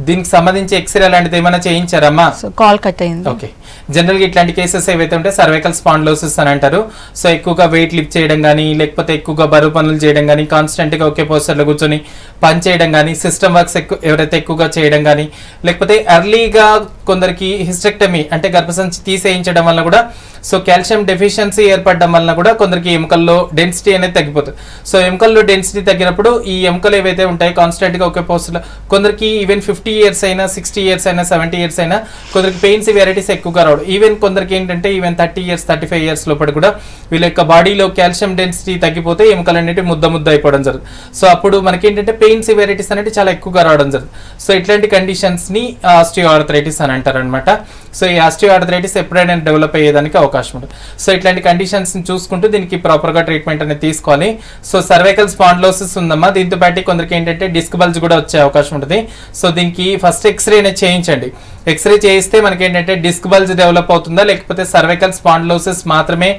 దీనికి సంబంధించి ఎక్స్రే అలాంటిది ఏమైనా చేయించారమ్మా? సో కాల్ కట్ అయింది. ఓకే, జనరల్గా ఇట్లాంటి కేసెస్ ఏవైతే ఉంటే సర్వైకల్ స్పాండిలోసిస్ అని అంటారు. సో ఎక్కువగా వెయిట్ లిఫ్ట్ చేయడం కానీ, లేకపోతే ఎక్కువగా బరువు పనులు చేయడం కానీ, కాన్స్టెంట్గా ఒకే పోస్టర్లో కూర్చొని పని చేయడం కానీ, సిస్టమ్ వర్క్స్ ఎవరైతే ఎక్కువగా చేయడం కానీ, లేకపోతే ఎర్లీగా కొందరికి హిస్టెక్టమీ అంటే గర్భసంచి తీసేయించడం వల్ల కూడా సో కాల్షియం డెఫిషియన్సీ ఏర్పడడం వలన కూడా కొందరికి ఎముకల్లో డెన్సిటీ అనేది తగ్గిపోతుంది. సో ఎముకల్లో డెన్సిటీ తగ్గినప్పుడు ఈ ఎముకలు ఏవైతే ఉంటాయి కాన్స్టెంట్గా ఒకే పోస్టర్లో కొందరికి ఈవెన్ 50 years అయినా, 60 years అయినా, 70 years అయినా కొందరికి పెయిన్ సివియారిటీస్ ఎక్కువగా రావడం. ఈవెన్ కొందరికి ఏంటంటే ఈవెన్ 30 years, 35 years లోపల కూడా వీళ్ళ యొక్క బాడీలో కాల్షియం డెన్సిటీ తగ్గిపోతే ఎముకలు అనేవి ముద్ద అయిపోవడం జరుగుతుంది. సో అప్పుడు మనకి ఏంటంటే పెయిన్ సివియారిటీస్ అనేవి చాలా ఎక్కువగా రావడం జరుగుతుంది. సో ఇట్లాంటి కండిషన్స్ని ఆస్టియోఆర్థరైటిస్ అని అంటారు అనమాట. సో ఈ ఆస్టియోఆర్థరైటిస్ ఎప్పుడైనా డెవలప్ అయ్యేదానికి అవకాశం ఉంటుంది. సో ఇట్లాంటి కండిషన్స్ని చూసుకుంటూ దీనికి ప్రాపర్గా ట్రీట్మెంట్ అనేది తీసుకోవాలి. సో సర్వైకల్ స్పాండిలోసిస్ ఉందమ్మా, దీంతో పాటు కొందరికి ఏంటంటే డిస్క్ బల్జ్ కూడా వచ్చే అవకాశం ఉంటుంది. సో దీనికి ఫస్ట్ ఎక్స్రే అనేది చేయించండి. ఎక్స్రే చేయిస్తే మనకి ఏంటంటే డిస్క్ బల్జ్ డెవలప్ అవుతుందా లేకపోతే సర్వైకల్ స్పాండిలోసిస్ మాత్రమే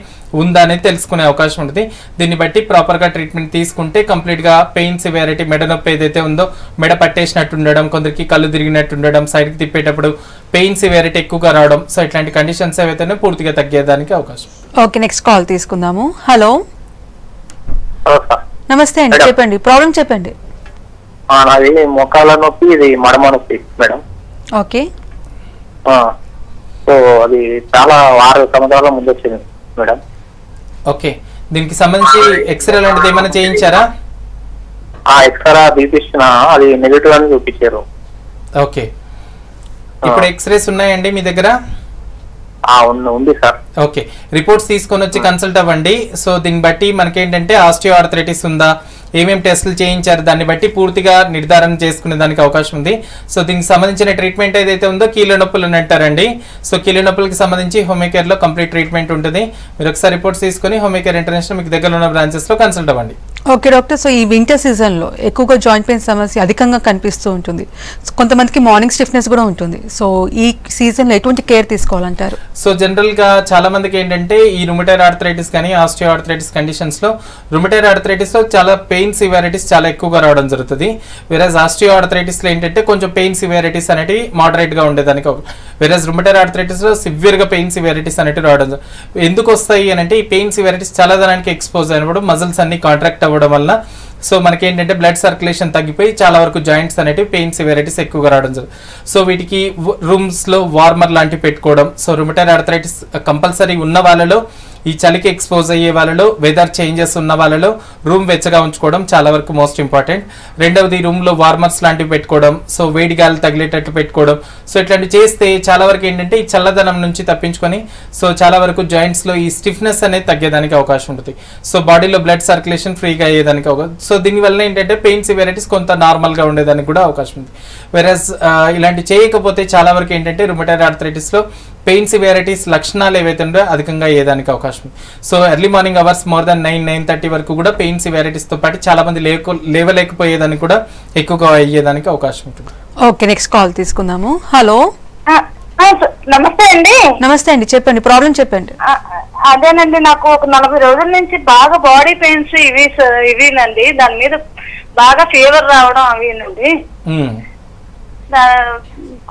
ఉందా అనేది తెలుసుకునే అవకాశం ఉంటుంది. దీన్ని బట్టి ప్రాపర్గా ట్రీట్మెంట్ తీసుకుంటే కంప్లీట్గా పెయిన్ సివియారిటీ, మెడ నొప్పి ఏదైతే ఉందో మెడ పట్టేసినట్టు ఉండడం, కొందరికి కళ్ళు తిరిగినట్టు ఉండడం, సైడ్కి తిప్పేటప్పుడు పెయిన్ సివియారిటీ ఎక్కువగా రావడం, సో ఇట్లాంటి కండిషన్స్ ఏవైతే పూర్తిగా తగ్గేదానికి అవకాశం. ఓకే, నెక్స్ట్ కాల్ తీసుకుందాము. హలో నమస్తే అండి, చెప్పండి ప్రాబ్లం చెప్పండి. నాది మోకాల నొప్పి, ఇది మడమ నొప్పి మేడం. ఓకే, సో అది చాలా 6 సంవత్సరాల ముందు వచ్చింది మేడం. ఓకే, దీనికి సంబంధించి ఎక్స్రే లాంటిది ఏమైనా చేయించారా? ఎక్స్ట్రా తీపిచ్చిన, అది నెగిటివ్ అని చూపించారు. ఓకే, ఇప్పుడు ఎక్స్రేస్ ఉన్నాయండి మీ దగ్గర? ఉంది సార్. ఓకే, రిపోర్ట్స్ తీసుకొని వచ్చి కన్సల్ట్ అవ్వండి. సో దీన్ని బట్టి మనకేంటంటే ఆస్టియోఆర్థరైటిస్ ఉందా, ఏమేమి టెస్టులు చేయించారు దాన్ని బట్టి పూర్తిగా నిర్ధారణ చేసుకునే దానికి అవకాశం ఉంది. సో దీనికి సంబంధించిన ట్రీట్మెంట్ ఏదైతే ఉందో కీళ్ళ నొప్పులు అని అంటారండి. సో కీళ్ళ నొప్పులకి సంబంధించి హోమియోకేర్లో కంప్లీట్ ట్రీట్మెంట్ ఉంటుంది. మీరు ఒకసారి రిపోర్ట్స్ తీసుకొని హోమియోకేర్ ఇంటర్నేషనల్ మీకు దగ్గర ఉన్న బ్రాంచెస్లో కన్సల్ట్ అవ్వండి. ఓకే డాక్టర్, సో ఈ వింటర్ సీజన్లో ఎక్కువగా జాయింట్ పెయిన్ సమస్య అధికంగా కనిపిస్తూ ఉంటుంది. కొంతమందికి మార్నింగ్ స్టిఫ్నెస్ కూడా ఉంటుంది. సో ఈ సీజన్లో ఎటువంటి కేర్ తీసుకోవాలంటారు? సో జనరల్గా చాలా మందికి ఏంటంటే ఈ రుమటైడ్ ఆర్థరైటిస్ కానీ ఆస్టియోఆర్థరైటిస్ కండిషన్స్లో రుమటైడ్ ఆర్థరైటిస్లో చాలా పెయిన్ సివియారిటీస్ చాలా ఎక్కువగా రావడం జరుగుతుంది. వేరేజ్ ఆస్టియోఆర్థరైటిస్లో ఏంటంటే కొంచెం పెయిన్ సివియారిటీస్ అనేవి మోడరేట్గా ఉండేదానికి, వేరేజ్ రుమటైడ్ ఆర్థరైటిస్లో సివియర్గా పెయిన్ సివియారిటీస్ అనేవి రావడం. ఎందుకు వస్తాయి అని అంటే ఈ పెయిన్ సివియారిటీస్ చాలా దానికి ఎక్స్పోజ్ అయినప్పుడు మజిల్స్ అన్ని కాంట్రాక్ట్ అవ్వడం వల్ల సో మనకి ఏంటంటే బ్లడ్ సర్క్యులేషన్ తగ్గిపోయి చాలా వరకు జాయింట్స్ అనేవి పెయిన్ సివియారిటీస్ ఎక్కువగా రావడం జరుగుతుంది. సో వీటికి రూమ్స్లో వార్మర్ లాంటివి పెట్టుకోవడం. సో రుమటైడ్ ఆర్థరైటిస్ కంపల్సరీ ఉన్న వాళ్ళలో, ఈ చలికి ఎక్స్పోజ్ అయ్యే వాళ్ళలో, వెదర్ చేంజెస్ ఉన్న వాళ్ళలో రూమ్ వెచ్చగా ఉంచుకోవడం చాలా వరకు మోస్ట్ ఇంపార్టెంట్. రెండవది రూమ్లో వార్మర్స్ లాంటివి పెట్టుకోవడం, సో వేడి గాలి తగిలేటట్టు పెట్టుకోవడం. సో ఇట్లాంటివి చేస్తే చాలా వరకు ఏంటంటే ఈ చల్లదనం నుంచి తప్పించుకొని సో చాలా వరకు జాయింట్స్లో ఈ స్టిఫ్నెస్ అనేది తగ్గేదానికి అవకాశం ఉంటుంది. సో బాడీలో బ్లడ్ సర్క్యులేషన్ ఫ్రీగా అయ్యేదానికి అవకాశం. సో దీనివల్ల ఏంటంటే పెయిన్ సివియారిటీస్ కొంత నార్మల్గా ఉండేదానికి కూడా అవకాశం ఉంది. వెరస్ ఇలాంటి చేయకపోతే చాలా వరకు ఏంటంటే రుమటైడ్ ఆర్థరైటిస్లో పెయిన్ సివియారిటీస్ లక్షణాలు ఏవైతే ఉందో అధికంగా అయ్యేదానికి అవకాశం ఉంది. So early morning hours more than 9-9:30 వరకు కూడా పెయిన్ సివియారిటీస్తో పాటు చాలా మంది లేవలేకపోయేదానికి కూడా ఎక్కువగా అయ్యేదానికి అవకాశం ఉంటుంది. ఓకే, నెక్స్ట్ కాల్ తీసుకుందాము. హలో నమస్తే అండి. నమస్తే అండి, చెప్పండి ప్రాబ్లం చెప్పండి. అదేనండి, నాకు ఒక 40 రోజుల నుంచి బాగా బాడీ పెయిన్స్ ఇవినండి, దాని మీద బాగా ఫీవర్ రావడం అవినండి.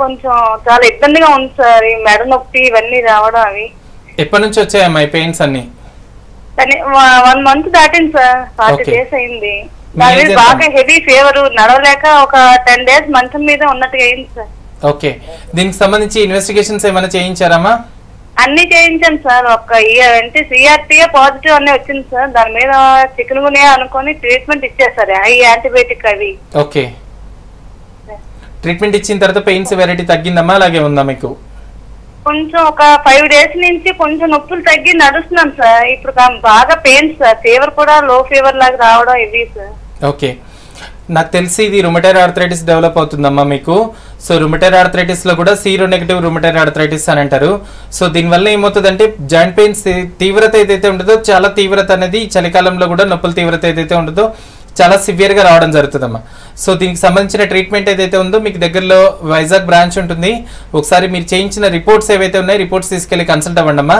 కొంచెం చాలా ఇబ్బందిగా ఉంది సార్, ఈ మెడ నొప్పి ఇవన్నీ రావడం. అవి ఎప్పటి నుంచి వచ్చాయమ్మా ఈ పెయిన్స్ అన్ని? 1 month దాటింది సార్, 40 days అయింది. దాని మీద బాగా హెవీ ఫీవర్, నడవలేక ఒక 10 days మంచం మీద ఉన్నట్టుగా అయింది సార్. ఓకే, దీనికి సంబంధించి ఇన్వెస్టిగేషన్స్ ఏమైనా చేయించారమ్మా? అన్ని చేయించాను సార్. అంటే సిఆర్టీఏ పాజిటివ్ అన్నీ వచ్చింది సార్. దాని మీద చికెన్ గునియా అనుకొని ట్రీట్మెంట్ ఇచ్చేసారు, ఈ యాంటీబయాటిక్ అవి. ఓకే, ట్రీట్మెంట్ ఇచ్చిన తర్వాత పెయిన్ సివియారిటీ తగ్గిందమ్మా అలాగే ఉందా మీకు? కొంచెం ఒక 5 days నుంచి కొంచెం నొప్పులు తగ్గి నడుస్తున్నాను సార్. ఇప్పుడు బాగా పెయిన్ సార్, ఫీవర్ కూడా లో ఫీవర్ లాగా రావడం ఇవి సార్. ఓకే, నాకు తెలిసి ఇది రుమటైడ్ ఆర్థరైటిస్ డెవలప్ అవుతుందమ్మా మీకు. సో రుమటైడ్ ఆర్థరైటిస్ లో కూడా సీరో నెగటివ్ రుమటైడ్ ఆర్థరైటిస్ అని అంటారు. సో దీనివల్ల ఏమవుతుందంటే జాయింట్ పెయిన్స్ తీవ్రత ఏదైతే ఉంటుందో, చాలా తీవ్రత అనేది చలికాలంలో కూడా నొప్పుల తీవ్రత ఏదైతే ఉంటుందో చాలా సివియర్గా రావడం జరుగుతుందమ్మా. సో దీనికి సంబంధించిన ట్రీట్మెంట్ ఏదైతే ఉందో మీకు దగ్గరలో వైజాగ్ బ్రాంచ్ ఉంటుంది. ఒకసారి మీరు చేయించిన రిపోర్ట్స్ ఏవైతే ఉన్నాయో రిపోర్ట్స్ తీసుకెళ్ళి కన్సల్ట్ అవ్వండమ్మా.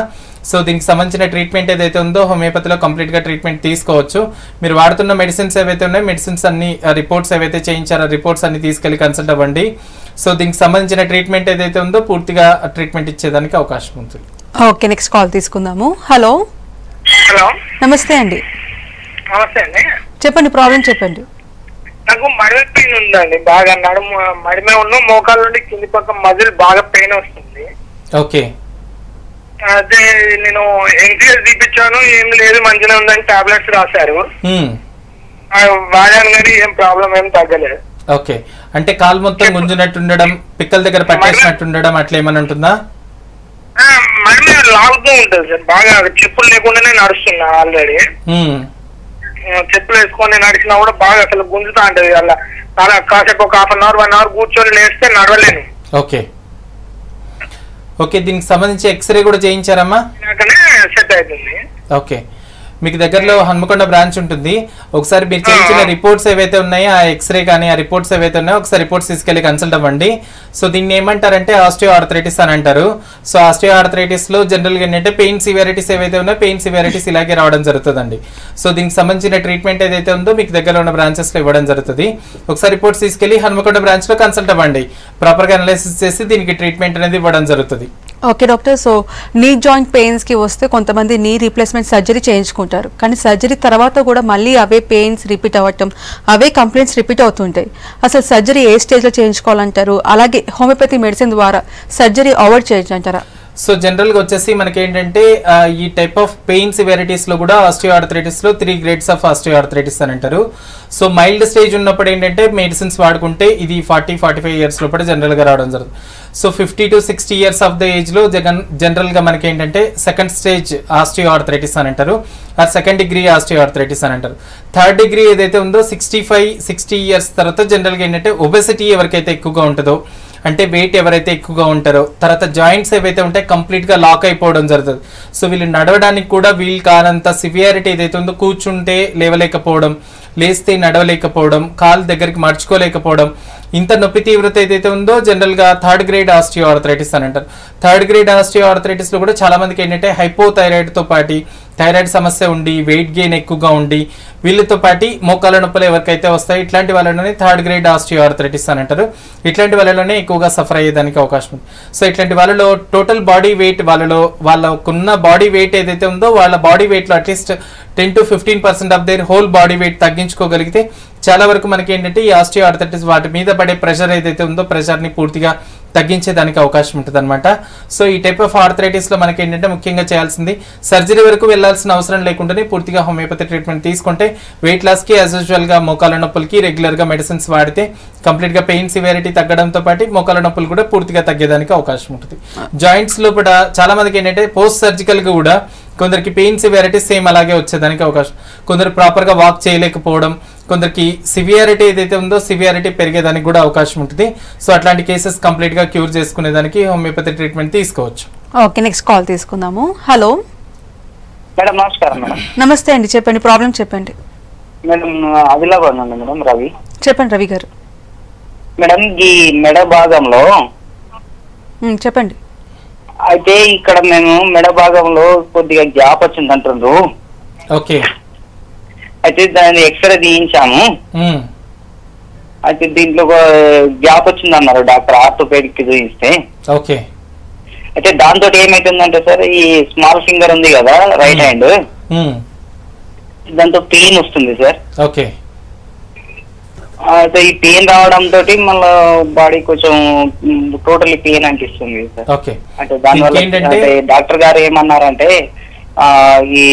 సో దీనికి సంబంధించిన ట్రీట్మెంట్ ఏదైతే ఉందో హోమియోపతిలో కంప్లీట్గా ట్రీట్మెంట్ తీసుకోవచ్చు. మీరు వాడుతున్న మెడిసిన్స్ ఏవైతే ఉన్నాయో మెడిసిన్స్ అన్ని రిపోర్ట్స్ ఏవైతే చేయించారో రిపోర్ట్స్ అన్ని తీసుకెళ్ళి కన్సల్ట్ అవ్వండి. సో దీనికి సంబంధించిన ట్రీట్మెంట్ ఏదైతే ఉందో పూర్తిగా ట్రీట్మెంట్ ఇచ్చేదానికి అవకాశం ఉంటుంది. ఓకే, నెక్స్ట్ కాల్ తీసుకుందాము. హలో. హలో, నమస్తే అండి. నమస్తే అండి. చెప్పండి, ప్రాబ్లం చెప్పండి. నాకు మడిమ పెయిన్ ఉందండి, బాగా నడుము మడిమే ఉన్న మోకాల నుండి కింది పక్క మజిల్ బాగా పెయిన్ వస్తుంది. ఓకే, అదే నేను ఎన్టీఎస్ చూపించాను, ఏం లేదు మంచిగా ఉందని టాబ్లెట్స్ రాశారు, వాడాను కానీ ఏం ప్రాబ్లం ఏం తగ్గలేదు. ఓకే, అంటే కాలు మొత్తం గుంజినట్టు ఉండడం, పిక్కల దగ్గర పట్టేసినట్టు ఉండడం అట్లా ఏమైనా ఉంటుందా? మడిమ లాగుతూ ఉంటుంది సార్, బాగా చెప్పులు లేకుండానే నడుస్తున్నా. ఆల్రెడీ చెప్పులు వేసుకొని నడిచినా కూడా బాగా అసలు గుంజుతా ఉంటది. అలా చాలా కాసేపు ఒక 1/2 hour 1 hour కూర్చొని లేస్తే నడవలేను. ఓకే ఓకే, దీనికి సంబంధించి ఎక్స్రే కూడా చేయించారమ్మా? సెట్ అవుతుంది. ఓకే, మీకు దగ్గరలో హన్మకొండ బ్రాంచ్ ఉంటుంది. ఒకసారి మీరు చేయించిన రిపోర్ట్స్ ఏవైతే ఉన్నాయో ఆ ఎక్స్రే కానీ ఆ రిపోర్ట్స్ ఏవైతే ఉన్నాయో ఒకసారి రిపోర్ట్స్ తీసుకెళ్ళి కన్సల్ట్ అవ్వండి. సో దీన్ని ఏమంటారంటే ఆస్టియో ఆర్థరైటిస్ అని అంటారు. సో ఆస్టియో ఆర్థరైటిస్ లో జనరల్గా ఏంటంటే పెయిన్ సివియారిటీస్ ఏవైతే ఉన్నాయో పెయిన్ సివియారిటీస్ ఇలాగే రావడం జరుగుతుందండి. సో దీనికి సంబంధించిన ట్రీట్మెంట్ ఏదైతే ఉందో మీకు దగ్గరలో ఉన్న బ్రాంచెస్ లో ఇవ్వడం జరుగుతుంది. ఒకసారి రిపోర్ట్స్ తీసుకెళ్లి హన్మకొండ బ్రాంచ్ లో కన్సల్ట్ అవ్వండి. ప్రాపర్ గా అనాలిసిస్ చేసి దీనికి ట్రీట్మెంట్ అనేది ఇవ్వడం జరుగుతుంది. Okay doctor, so knee joint పెయిన్స్కి వస్తే కొంతమంది నీ రీప్లేస్మెంట్ సర్జరీ చేయించుకుంటారు, కానీ సర్జరీ తర్వాత కూడా మళ్ళీ అవే పెయిన్స్ రిపీట్ అవ్వటం, అవే కంప్లైంట్స్ రిపీట్ అవుతుంటాయి. అసలు సర్జరీ ఏ స్టేజ్లో చేయించుకోవాలంటారు? అలాగే హోమియోపతి మెడిసిన్ ద్వారా సర్జరీ అవాయిడ్ చేయించంటారా? సో జనరల్గా వచ్చేసి మనకి ఏంటంటే ఈ టైప్ ఆఫ్ పెయిన్ సివియారిటీస్లో కూడా ఆస్టియో ఆర్థరైటిస్లో 3 grades ఆఫ్ ఆస్టియో ఆర్థరైటిస్ అని అంటారు. సో మైల్డ్ స్టేజ్ ఉన్నప్పుడు ఏంటంటే మెడిసిన్స్ వాడుకుంటే ఇది 40-45 years లోపల జనరల్గా రావడం జరుగుతుంది. So 50 to 60 years of the ఏజ్లో జనరల్గా మనకి ఏంటంటే సెకండ్ స్టేజ్ ఆస్టియో ఆర్థరైటిస్ అని అంటారు, ఆ సెకండ్ డిగ్రీ ఆస్టియో ఆర్థరైటిస్ అని అంటారు. థర్డ్ డిగ్రీ ఏదైతే ఉందో 65-60 years తర్వాత జనరల్గా ఏంటంటే ఒబెసిటీ ఎవరికైతే ఎక్కువగా ఉంటుందో, అంటే వెయిట్ ఎవరైతే ఎక్కువగా ఉంటారో, తర్వాత జాయింట్స్ ఏవైతే ఉంటే కంప్లీట్గా లాక్ అయిపోవడం జరుగుతుంది. సో వీళ్ళు నడవడానికి కూడా వీలు కానంత సివియారిటీ ఏదైతే ఉందో, కూర్చుంటే లేవలేకపోవడం, లేస్తే నడవలేకపోవడం, కాలు దగ్గరికి మర్చుకోలేకపోవడం, ఇంత నొప్పి తీవ్రత ఏదైతే ఉందో జనరల్గా 3rd grade ఆస్టియో ఆర్థరైటిస్ అని అంటారు. 3rd grade ఆస్టియో ఆర్థరైటిస్లో కూడా చాలా మందికి ఏంటంటే హైపోథైరాయిడ్తో పాటు థైరాయిడ్ సమస్య ఉండి వెయిట్ గెయిన్ ఎక్కువగా ఉండి వీళ్ళతో పాటు మోకాల నొప్పులు ఎవరికైతే వస్తాయి ఇట్లాంటి వాళ్ళలోనే 3rd grade ఆస్టియో ఆర్థరైటిస్ అని అంటారు. ఇట్లాంటి వాళ్ళలోనే ఎక్కువగా సఫర్ అయ్యేదానికి అవకాశం ఉంది. సో ఇట్లాంటి వాళ్ళలో టోటల్ బాడీ వెయిట్ వాళ్ళకున్న బాడీ వెయిట్ ఏదైతే ఉందో వాళ్ళ బాడీ వెయిట్లో at least 10 to 15% of their whole body weight తగ్గించుకోగలిగితే చాలా వరకు మనకి ఏంటంటే ఈ ఆస్టియో ఆర్థరైటిస్ వాటి మీద పడే ప్రెషర్ ఏదైతే ఉందో ప్రెషర్ని పూర్తిగా తగ్గించేదానికి అవకాశం ఉంటుంది అనమాట. సో ఈ టైప్ ఆఫ్ ఆర్థరైటిస్లో మనకి ఏంటంటే ముఖ్యంగా చేయాల్సింది సర్జరీ వరకు వెళ్లాల్సిన అవసరం లేకుండానే పూర్తిగా హోమియోపతి ట్రీట్మెంట్ తీసుకుంటే వెయిట్ లాస్కి యాజ్ యూజువల్గా మోకాల నొప్పులకి రెగ్యులర్గా మెడిసిన్స్ వాడితే కంప్లీట్గా పెయిన్ సివియారిటీ తగ్గడంతో పాటు మోకాల నొప్పులు కూడా పూర్తిగా తగ్గేదానికి అవకాశం ఉంటుంది. జాయింట్స్ లోపల చాలా మందికి ఏంటంటే పోస్ట్ సర్జికల్గా కూడా కొందరికి పెయిన్ సివియారిటీ సేమ్ అలాగే వచ్చేదానికి అవకాశం, కొందరు ప్రాపర్గా వాక్ చేయలేకపోవడం, కొందరికి సివియారిటీ ఏదైతే ఉందో సివియారిటీ పెరిగేదానికి కూడా అవకాశం ఉంటుంది. సో అట్లాంటి కేసెస్ కంప్లీట్గా క్యూర్ చేసుకునేదానికి హోమియోపతి ట్రీట్మెంట్ తీసుకోవచ్చు. ఓకే, నెక్స్ట్ కాల్ తీసుకుందాము. హలో మేడం, నమస్కారం మేడం. నమస్తే అండి, చెప్పండి, ప్రాబ్లం చెప్పండి. మేడం ఆదిలాబాద్ నుండి మేడం రవి. చెప్పండి రవి గారు. మేడం ఈ మెడ భాగంలో చెప్పండి. అయితే ఇక్కడ మేము మెడ భాగంలో కొద్దిగా గ్యాప్ వచ్చింది అంటుండ్రు. ఓకే, అయితే దాన్ని ఎక్స్రే తీయించాము. అయితే దీంట్లో గ్యాప్ వచ్చింది అన్నారు డాక్టర్, ఆర్థోపెడిక్ చూపిస్తే. ఓకే, అయితే దాంతో ఏమైతుందంటే సార్ ఈ స్మాల్ ఫింగర్ ఉంది కదా రైట్ హ్యాండ్, దాంతో పెయిన్ వస్తుంది సార్. ఓకే, అయితే ఈ పెయిన్ రావడం తోటి మళ్ళీ బాడీ కొంచెం టోటలీ పెయిన్ అనిపిస్తుంది సార్. ఓకే. అంటే దానివల్ల అంటే డాక్టర్ గారు ఏమన్నారంటే ఈ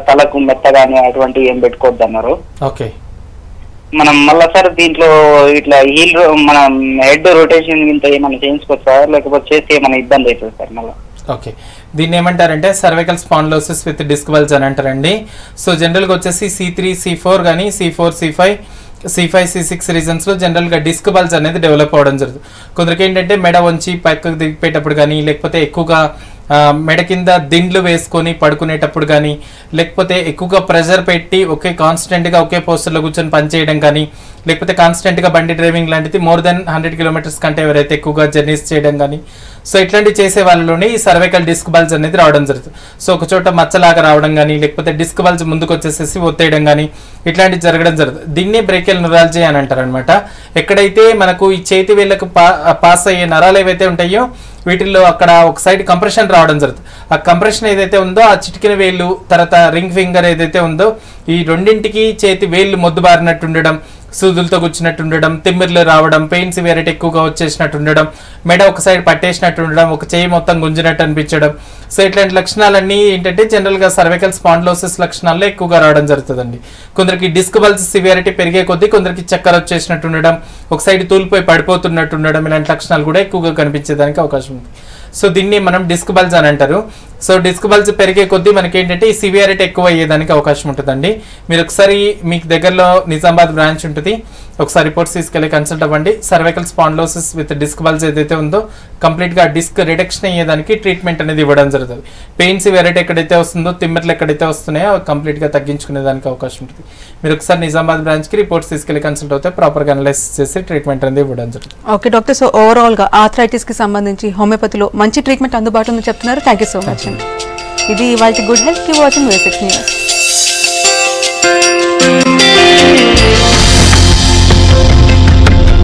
తలకు మెత్త గానీ అటువంటి ఏం పెట్టుకోవద్దు అన్నారు. ఓకే. మనం మళ్ళా సార్ దీంట్లో ఇట్లా హీల్ మనం హెడ్ రొటేషన్ ఇంత ఏమైనా చేయించుకోవచ్చా లేకపోతే చేస్తే ఏమైనా ఇబ్బంది అవుతుంది సార్ మళ్ళీ? ఓకే. దీన్ని ఏమంటారంటే cervical spondylosis with disc bulge అని అంటారండి. సో జనరల్గా వచ్చేసి C3, C4 కానీ C4, C5, C6 రీజన్స్లో జనరల్గా డిస్క్ బల్జ్ అనేది డెవలప్ అవ్వడం జరుగుతుంది. కొందరికి ఏంటంటే మెడ వంచి పక్కకు దిగిపోయేటప్పుడు కానీ, లేకపోతే ఎక్కువగా మెడ కింద దిండ్లు వేసుకొని పడుకునేటప్పుడు కానీ, లేకపోతే ఎక్కువగా ప్రెషర్ పెట్టి కాన్స్టెంట్గా ఒకే పోస్టర్లో కూర్చొని పనిచేయడం కానీ, లేకపోతే కాన్స్టెంట్గా బండి డ్రైవింగ్ లాంటిది more than 100 kilometers కంటే ఎవరైతే ఎక్కువగా జర్నీస్ చేయడం కానీ, సో ఇట్లాంటివి చేసే వాళ్ళలోనే ఈ సర్వైకల్ డిస్క్ బల్జ్ అనేది రావడం జరుగుతుంది. సో ఒక చోట మచ్చలాగా రావడం కానీ, లేకపోతే డిస్క్ బల్జ్ ముందుకు వచ్చేసేసి ఒత్తేయడం కానీ ఇట్లాంటివి జరగడం జరుగుతుంది. దీన్ని బ్రేకియల్ న్యూరాలజీ అని అంటారు అనమాట. ఎక్కడైతే మనకు ఈ చేతి వేళ్ళకు పాస్ అయ్యే నరాలు ఏవైతే ఉంటాయో వీటిల్లో అక్కడ ఒక సైడ్ కంప్రెషన్ రావడం జరుగుతుంది. ఆ కంప్రెషన్ ఏదైతే ఉందో ఆ చిటికిన వేళ్ళు తర్వాత రింగ్ ఫింగర్ ఏదైతే ఉందో ఈ రెండింటికి చేతి వేళ్ళు మొద్దుబారినట్టు ఉండడం, సూదులతో కూర్చున్నట్టు ఉండడం, తిమ్మిర్లు రావడం, పెయిన్ సివియారిటీ ఎక్కువగా వచ్చేసినట్టు ఉండడం, మెడ ఒక సైడ్ పట్టేసినట్టు ఉండడం, ఒక చేయి మొత్తం గుంజినట్టు అనిపించడం. సో ఇట్లాంటి లక్షణాలన్నీ ఏంటంటే జనరల్గా సర్వైకల్ స్పాండిలోసిస్ లక్షణాల్లో ఎక్కువగా రావడం జరుగుతుందండి. కొందరికి డిస్క్ బల్జ్ సివియారిటీ పెరిగే కొద్దీ కొందరికి చక్కర వచ్చేసినట్టు ఉండడం, ఒక సైడ్ తూలిపోయి పడిపోతున్నట్టు ఉండడం, ఇలాంటి లక్షణాలు కూడా ఎక్కువగా కనిపించేదానికి అవకాశం ఉంది. సో దీన్ని మనం డిస్క్ బల్జ్ అని అంటారు. సో డిస్క్ బల్జ్ పెరిగే కొద్దీ మనకి ఏంటంటే ఈ సివియారిటీ ఎక్కువ అయ్యేదానికి అవకాశం ఉంటుందండి. మీరు ఒకసారి మీకు దగ్గరలో నిజామాబాద్ బ్రాంచ్ ఉంటుంది, ఒకసారి రిపోర్ట్స్ తీసుకెళ్ళి కన్సల్ట్ అవ్వండి. Cervical spondylosis with disc bulge ఏదైతే ఉందో కంప్లీట్గా డిస్క్ రిడక్షన్ అయ్యేదానికి ట్రీట్మెంట్ అనేది ఇవ్వడం జరుగుతుంది. పెయిన్ సివియారిటీ ఎక్కడైతే వస్తుందో, తిమ్మిర్లు ఎక్కడైతే వస్తున్నాయో కంప్లీట్గా తగ్గించుకునేదానికి అవకాశం ఉంటుంది. మీరు ఒకసారి నిజామాబాద్ బ్రాంచ్కి రిపోర్ట్స్ తీసుకెళ్ళి కన్సల్ట్ అవుతే ప్రాపర్గా అనలైజ్ చేసి ట్రీట్మెంట్ అనేది ఇవ్వడం జరుగుతుంది. ఓకే డాక్టర్, సో ఓవరాల్గా ఆర్థరైటిస్కి సంబంధించి హోమియోపతిలో మంచి ట్రీట్మెంట్ అందుబాటులో చెప్తున్నారు. థ్యాంక్ యూ సో మచ్ అండి. ఇది ఇవాళ good health. Keep watching V6 News.